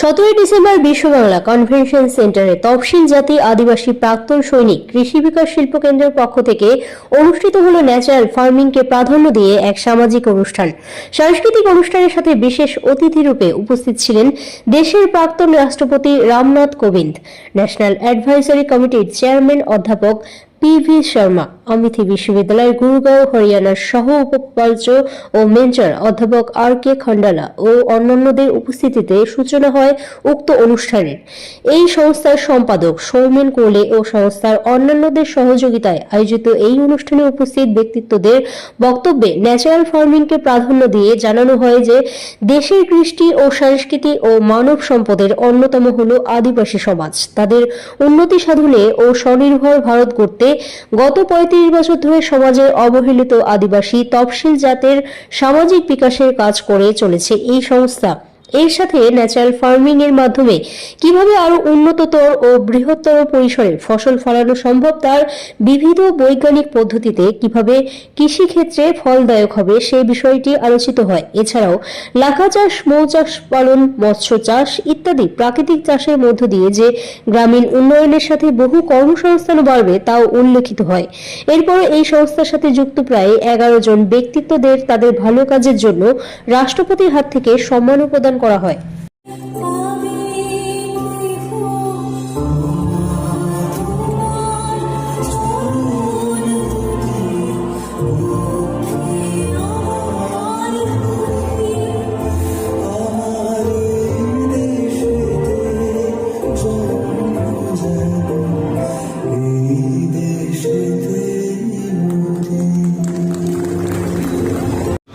17 December Biswa Bangla convention সেন্টারে তফসিল জাতি আদিবাসী প্রাক্তন সৈনিক কৃষি বিকাশ শিল্প কেন্দ্রের পক্ষ থেকে অনুষ্ঠিত হলো ন্যাচারাল ফার্মিংকে প্রাধান্য দিয়ে এক সামাজিক অনুষ্ঠান। সাংস্কৃতিক অনুষ্ঠানের সাথে বিশেষ অতিথি রূপে উপস্থিত ছিলেন দেশের প্রাক্তন রাষ্ট্রপতি রামনাথ কোবিন্দ, ন্যাশনাল অ্যাডভাইজরি কমিটির চেয়ারম্যান অধ্যাপক পি.ভি. শর্মা, অমিথি বিশ্ববিদ্যালয়ের গুরগাঁও হরিয়ানার সহ উপাচার্য ও মেন্টর অধ্যাপক আর.কে. খন্ডালা ও অন্যান্যদের উপস্থিতিতে সূচনা হয় উক্ত অনুষ্ঠানের। এই সংস্থার সম্পাদক সৌমেন কোলে ও সংস্থার অন্যান্যদের সহযোগিতায় আয়োজিত এই অনুষ্ঠানে উপস্থিত ব্যক্তিত্বদের বক্তব্যে ন্যাচারাল ফার্মিংকে প্রাধান্য দিয়ে জানানো হয় যে দেশের কৃষ্টি ও সংস্কৃতি ও মানব সম্পদের অন্যতম হল আদিবাসী সমাজ। তাদের উন্নতি সাধনে ও স্বনির্ভর ভারত গড়তে গত 35 বছর ধরে সমাজের অবহেলিত আদিবাসী তফসিল জাতের সামাজিক বিকাশের কাজ করে চলেছে এই সংস্থা। এর সাথে ন্যাচারাল ফার্মিং এর মাধ্যমে কিভাবে আরো উন্নততর ও বৃহত্তর পরিসরে ফসল ফলানো সম্ভব, তার বিবিধ বৈজ্ঞানিক পদ্ধতিতে কিভাবে কৃষি ক্ষেত্রে ফলদায়ক হবে সেই বিষয়টি আলোচিত হয়। এছাড়াও লাখা চাষ, মৌচাষ পালন, মৎস্য চাষ ইত্যাদি প্রাকৃতিক চাষের মধ্য দিয়ে যে গ্রামীণ উন্নয়নের সাথে বহু কর্মসংস্থানও বাড়বে তাও উল্লেখিত হয়। এরপর এই সংস্থার সাথে যুক্ত প্রায় 11 জন ব্যক্তিত্বদের তাদের ভালো কাজের জন্য রাষ্ট্রপতির হাত থেকে সম্মান প্রদান করা হয়।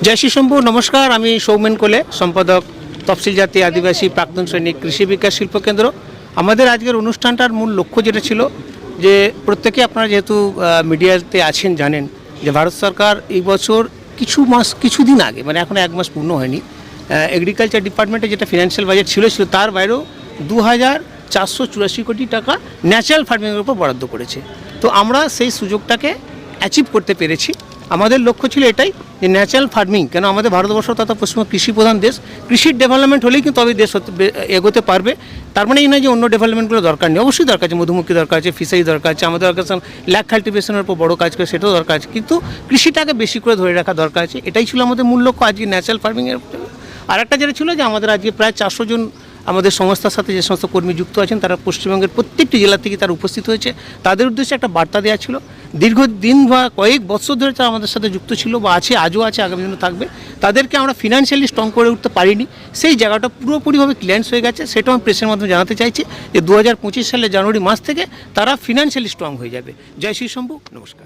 জয় শ্রী শম্ভু। নমস্কার, আমি সৌমেন কোলে, সম্পাদক তফসিল জাতি আদিবাসী প্রাক্তন সৈনিক কৃষি বিকাশ শিল্প কেন্দ্র। আমাদের আজকের অনুষ্ঠানটার মূল লক্ষ্য যেটা ছিল যে প্রত্যেকে আপনারা যেহেতু মিডিয়াতে আছেন জানেন যে ভারত সরকার এই বছর কিছুদিন আগে, মানে এখন 1 মাস পূর্ণ হয়নি, এগ্রিকালচার ডিপার্টমেন্টে যেটা ফিনান্সিয়াল বাজেট ছিল তার বাইরেও 2484 কোটি টাকা ন্যাচারাল ফার্মিংয়ের উপর বরাদ্দ করেছে। তো আমরা সেই সুযোগটাকে অ্যাচিভ করতে পেরেছি। আমাদের লক্ষ্য ছিল এটাই যে ন্যাচারাল ফার্মিং, কেন আমাদের ভারতবর্ষ তথা পশ্চিমবঙ্গ কৃষি প্রধান দেশ, কৃষির ডেভেলপমেন্ট হলেই কিন্তু তবে দেশ এগোতে পারবে। তার মানে এই নয় যে অন্য ডেভেলপমেন্টগুলো দরকার নেই, অবশ্যই দরকার আছে, মধুমক্ষী দরকার আছে, ফিশারি দরকার আছে, আমাদের দরকার ল্যাক কাল্টিভেশনের উপর বড় কাজ করে সেটাও দরকার আছে, কিন্তু কৃষিটাকে বেশি করে ধরে রাখা দরকার আছে। এটাই ছিল আমাদের মূল লক্ষ্য আজকে ন্যাচারাল ফার্মিংয়ের। আর একটা যেটা ছিল যে আমাদের আজকে প্রায় 400 জন আমাদের সংস্থার সাথে যে সমস্ত কর্মী যুক্ত আছেন তারা পশ্চিমবঙ্গের প্রত্যেকটি জেলা থেকে তারা উপস্থিত হয়েছে। তাদের উদ্দেশ্যে একটা বার্তা দেওয়া ছিল। দীর্ঘদিন বা কয়েক বছর ধরে তারা আমাদের সাথে যুক্ত ছিল বা আছে, আজও আছে, আগামী দিনও থাকবে। তাদেরকে আমরা ফিনান্সিয়ালি স্ট্রং করে উঠতে পারিনি, সেই জায়গাটা পুরোপুরিভাবে ক্লিয়ারেন্স হয়ে গেছে। সেটাও আমি প্রেসের মাধ্যমে জানাতে চাইছি যে 2025 সালের জানুয়ারি মাস থেকে তারা ফিনান্সিয়ালি স্ট্রং হয়ে যাবে। জয় শ্রী শম্ভু, নমস্কার।